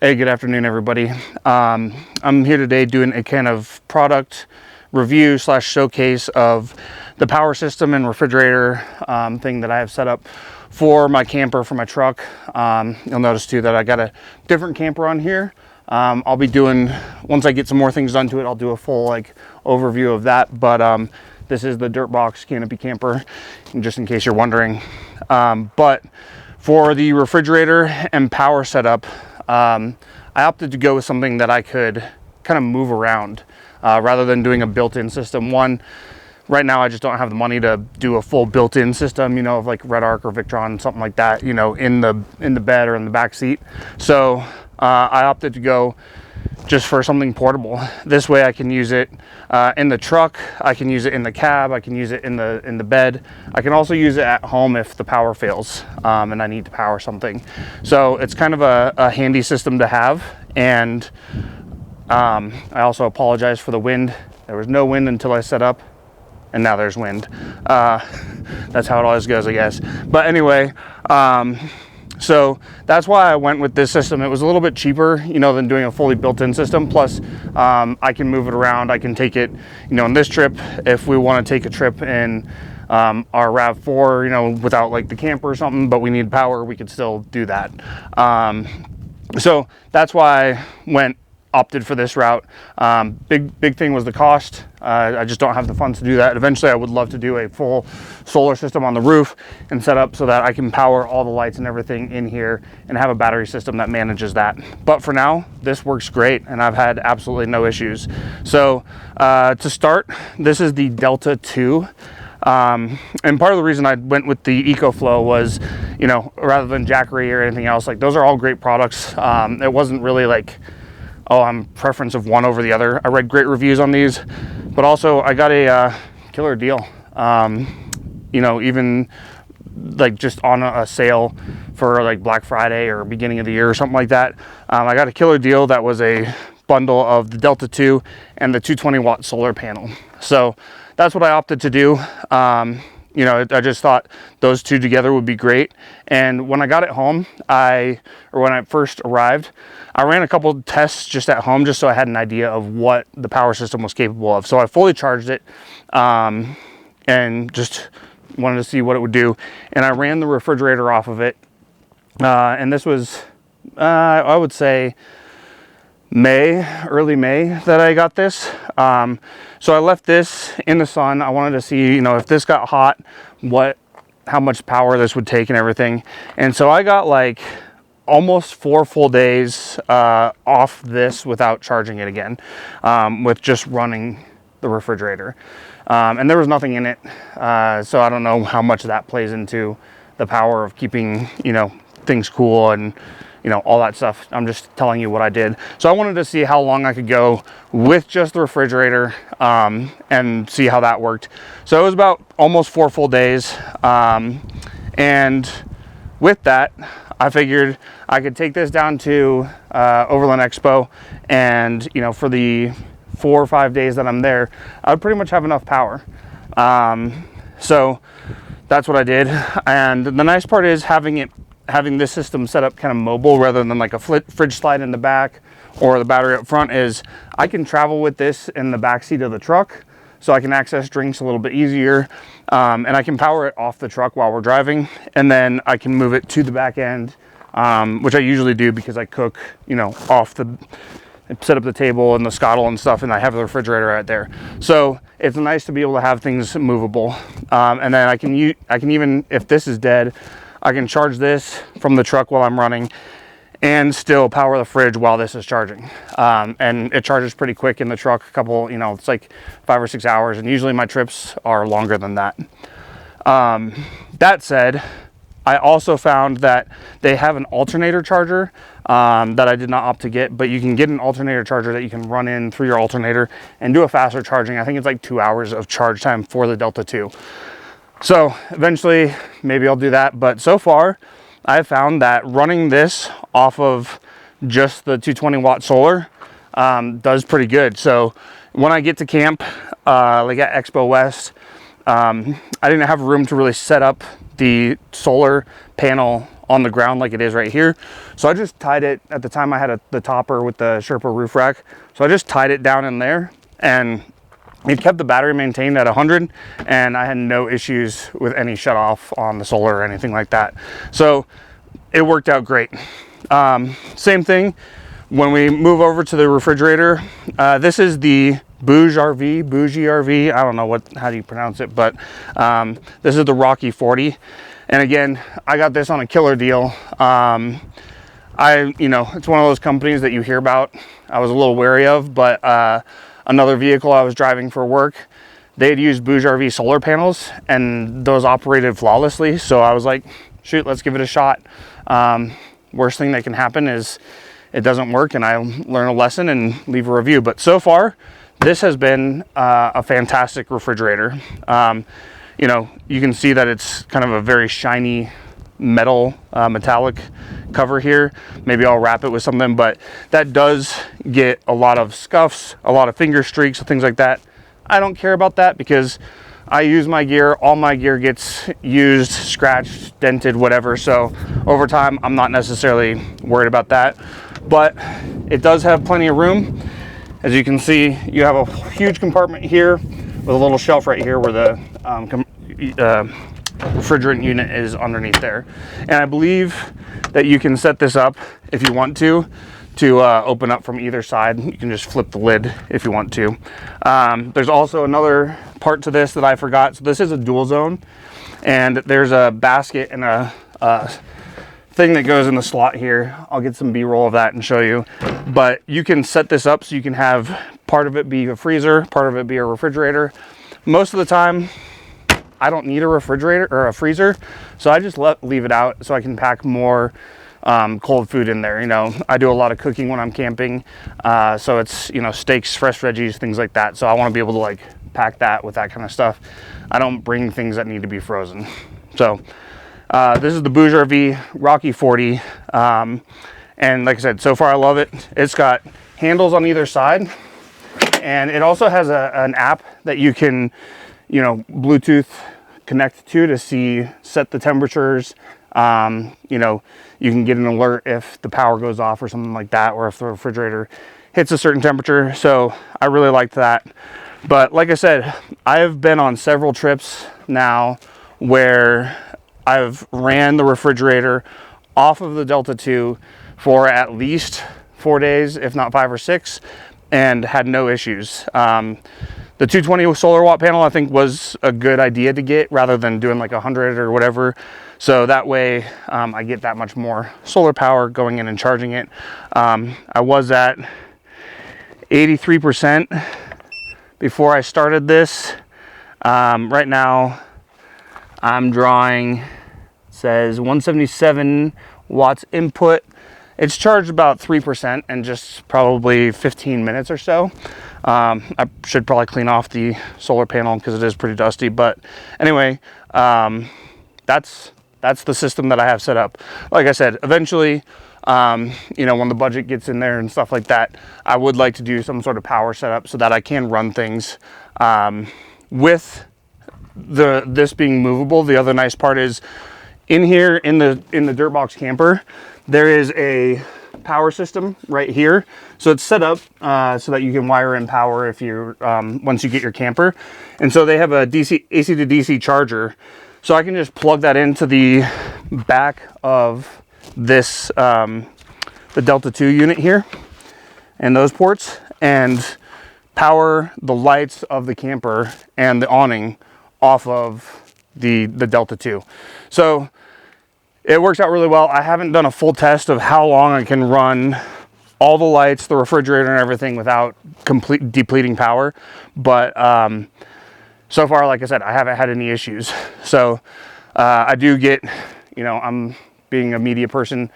Hey, good afternoon, everybody. I'm here today doing a kind of product review slash showcase of the power system and refrigerator thing that I have set up for my camper, for my truck. You'll notice too that I got a different camper on here. I'll be doing, once I get some more things done to it, I'll do a full overview of that. But this is the Dirtbox canopy camper, just in case you're wondering. But for the refrigerator and power setup, I opted to go with something that I could kind of move around rather than doing a built-in system. One, right now I just don't have the money to do a full built-in system, of like Red Arc or Victron, something like that, in the bed or in the back seat. So I opted to go just for something portable. This way I can use it in the truck, I can use it in the cab, I can use it in the bed. I can also use it at home if the power fails and I need to power something. So it's kind of a handy system to have. And I also apologize for the wind. There was no wind until I set up, and now there's wind. That's how it always goes, I guess. But anyway, so that's why I went with this system. It was a little bit cheaper, than doing a fully built-in system. Plus, I can move it around. I can take it, on this trip, if we want to take a trip in our RAV4, without like the camper or something, but we need power, we could still do that. So that's why I opted for this route. Big thing was the cost. I just don't have the funds to do that. Eventually I would love to do a full solar system on the roof and set up so that I can power all the lights and everything in here and have a battery system that manages that. But for now, this works great and I've had absolutely no issues. So to start, this is the Delta 2. And part of the reason I went with the EcoFlow was, rather than Jackery or anything else, like those are all great products. It wasn't really like, oh, I'm preference of one over the other. I read great reviews on these, but also I got a killer deal. Even like just on a sale for like Black Friday or beginning of the year or something like that. I got a killer deal that was a bundle of the Delta 2 and the 220 watt solar panel. So that's what I opted to do. I just thought those two together would be great. And when I got it home, when I first arrived, I ran a couple of tests just at home, just so I had an idea of what the power system was capable of. So I fully charged it and just wanted to see what it would do. And I ran the refrigerator off of it. And this was, I would say, early May that I got this. So I left this in the sun. I wanted to see, if this got hot, how much power this would take and everything. And so I got like almost 4 full days off this without charging it again, with just running the refrigerator. And there was nothing in it. So I don't know how much that plays into the power of keeping, things cool and all that stuff. I'm just telling you what I did. So I wanted to see how long I could go with just the refrigerator and see how that worked. So it was about almost 4 full days. And with that, I figured I could take this down to Overland Expo, and for the 4 or 5 days that I'm there, I would pretty much have enough power. So that's what I did. And the nice part is having this system set up kind of mobile rather than like a fridge slide in the back or the battery up front, is I can travel with this in the back seat of the truck, so I can access drinks a little bit easier, and I can power it off the truck while we're driving, and then I can move it to the back end, which I usually do because I cook, set up the table and the scuttle and stuff, and I have the refrigerator right there. So it's nice to be able to have things movable, and then I can even, if this is dead, I can charge this from the truck while I'm running and still power the fridge while this is charging. And it charges pretty quick in the truck, it's like 5 or 6 hours, and usually my trips are longer than that. That said, I also found that they have an alternator charger that I did not opt to get, but you can get an alternator charger that you can run in through your alternator and do a faster charging. I think it's like 2 hours of charge time for the Delta 2. So eventually maybe I'll do that, but so far I've found that running this off of just the 220 watt solar does pretty good. So when I get to camp, like at Expo West, I didn't have room to really set up the solar panel on the ground like it is right here. So I just tied it, at the time I had the topper with the Sherpa roof rack. So I just tied it down in there, and it kept the battery maintained at 100, and I had no issues with any shut off on the solar or anything like that. So it worked out great. Same thing when we move over to the refrigerator. This is the BougeRV, I don't know how do you pronounce it, but this is the Rocky 40. And again, I got this on a killer deal. You know, it's one of those companies that you hear about. I was a little wary of, but another vehicle I was driving for work, they'd used BougeRV solar panels, and those operated flawlessly. So I was like, shoot, let's give it a shot. Worst thing that can happen is it doesn't work, and I learn a lesson and leave a review. But so far, this has been a fantastic refrigerator. You know, you can see that it's kind of a very shiny metal, metallic cover here. Maybe I'll wrap it with something, but that does get a lot of scuffs, a lot of finger streaks, things like that. I don't care about that because I use my gear. All my gear gets used, scratched, dented, whatever. So over time, I'm not necessarily worried about that, but it does have plenty of room. As you can see, you have a huge compartment here with a little shelf right here where the refrigerant unit is underneath there. And I believe that you can set this up if you want to open up from either side. You can just flip the lid if you want to. There's also another part to this that I forgot. So this is a dual zone, and there's a basket and a thing that goes in the slot here. I'll get some B-roll of that and show you. But you can set this up so you can have part of it be a freezer, part of it be a refrigerator. Most of the time, I don't need a refrigerator or a freezer, so I just leave it out so I can pack more cold food in there. You know, I do a lot of cooking when I'm camping, so it's, you know, steaks, fresh veggies, things like that. So I want to be able to like pack that with that kind of stuff. I don't bring things that need to be frozen. So this is the BougeRV Rocky 40, and like I said, so far I love it. It's got handles on either side, and it also has an app that you can, you know, Bluetooth connect to set the temperatures. You know, you can get an alert if the power goes off or something like that, or if the refrigerator hits a certain temperature. So I really liked that. But like I said, I've been on several trips now where I've ran the refrigerator off of the Delta 2 for at least 4 days, if not 5 or 6, and had no issues. The 220 solar watt panel, I think, was a good idea to get rather than doing like 100 or whatever. So that way I get that much more solar power going in and charging it. I was at 83% before I started this. Right now I'm drawing, it says 177 watts input. It's charged about 3% in just probably 15 minutes or so. I should probably clean off the solar panel because it is pretty dusty. But anyway, that's the system that I have set up. Like I said, eventually, you know, when the budget gets in there and stuff like that, I would like to do some sort of power setup so that I can run things. With this being movable, the other nice part is in here in the Dirtbox camper, there is a power system right here. So it's set up so that you can wire in power if you're once you get your camper. And so they have a AC to DC charger. So I can just plug that into the back of this the Delta 2 unit here and those ports, and power the lights of the camper and the awning off of the Delta 2. So it works out really well. I haven't done a full test of how long I can run all the lights, the refrigerator and everything without complete depleting power. But so far, like I said, I haven't had any issues. So I do get, you know, I'm being a media person,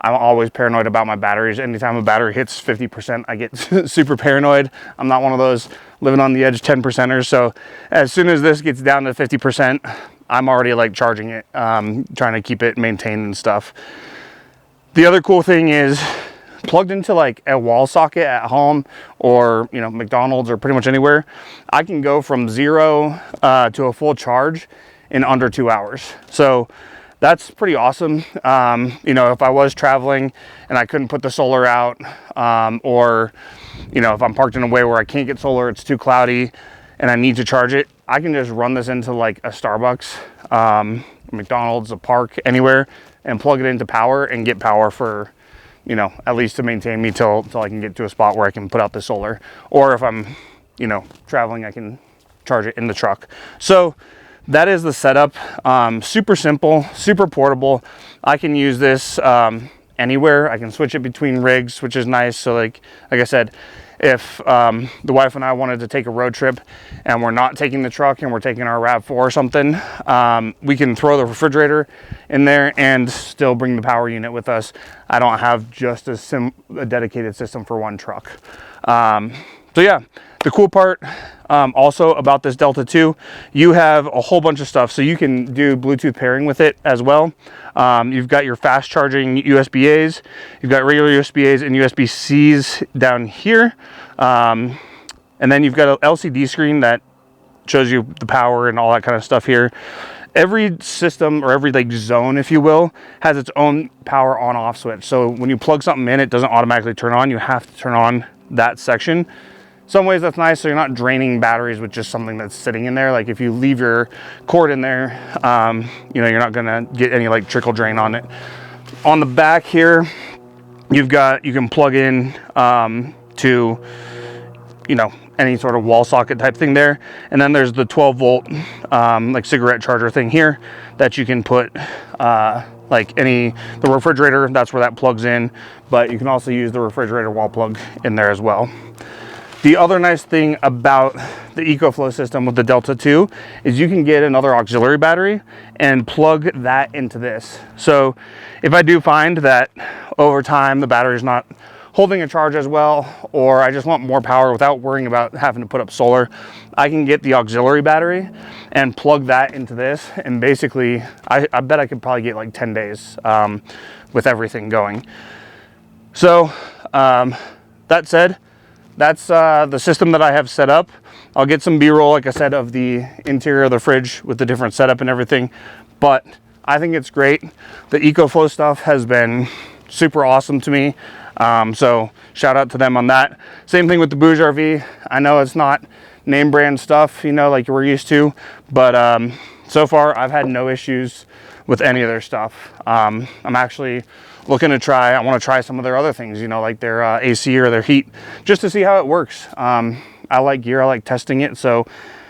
I'm always paranoid about my batteries. Anytime a battery hits 50%, I get super paranoid. I'm not one of those living on the edge 10%ers. So as soon as this gets down to 50%, I'm already like charging it, trying to keep it maintained and stuff. The other cool thing is plugged into like a wall socket at home or, you know, McDonald's or pretty much anywhere, I can go from 0 to a full charge in under 2 hours. So that's pretty awesome. You know, if I was traveling and I couldn't put the solar out, or, you know, if I'm parked in a way where I can't get solar, it's too cloudy and I need to charge it, I can just run this into like a Starbucks, McDonald's, a park, anywhere, and plug it into power and get power for, you know, at least to maintain me till I can get to a spot where I can put out the solar. Or if I'm, you know, traveling, I can charge it in the truck. So that is the setup. Super simple, super portable. I can use this anywhere. I can switch it between rigs, which is nice. So like I said, if the wife and I wanted to take a road trip and we're not taking the truck and we're taking our RAV4 or something, we can throw the refrigerator in there and still bring the power unit with us. I don't have just a dedicated system for one truck. So yeah, the cool part also about this Delta 2, you have a whole bunch of stuff. So you can do Bluetooth pairing with it as well. You've got your fast charging USB-As, you've got regular USB-As and USB-Cs down here. And then you've got an LCD screen that shows you the power and all that kind of stuff here. Every system, or every like zone, if you will, has its own power on off switch. So when you plug something in, it doesn't automatically turn on. You have to turn on that section. Some ways that's nice, so you're not draining batteries with just something that's sitting in there. Like if you leave your cord in there, you know, you're not gonna get any like trickle drain on it. On the back here, you can plug in to, you know, any sort of wall socket type thing there. And then there's the 12 volt like cigarette charger thing here that you can put like the refrigerator, that's where that plugs in, but you can also use the refrigerator wall plug in there as well. The other nice thing about the EcoFlow system with the Delta 2 is you can get another auxiliary battery and plug that into this. So if I do find that over time the battery's not holding a charge as well, or I just want more power without worrying about having to put up solar, I can get the auxiliary battery and plug that into this. And basically, I bet I could probably get like 10 days with everything going. So that said, that's the system that I have set up. I'll get some B-roll, like I said, of the interior of the fridge with the different setup and everything, but I think it's great. The EcoFlow stuff has been super awesome to me. So shout out to them on that. Same thing with the BougeRV. I know it's not name brand stuff, you know, like we're used to, but so far I've had no issues with any of their stuff. I'm actually looking to try, I want to try some of their other things, you know, like their AC or their heat, just to see how it works. I like gear, I like testing it, so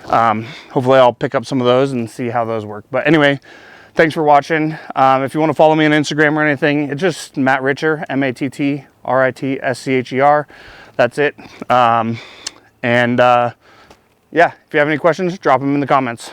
hopefully I'll pick up some of those and see how those work. But anyway, thanks for watching. If you want to follow me on Instagram or anything, it's just Matt Richer, MATTRITSCHER. That's it. Yeah, if you have any questions, drop them in the comments.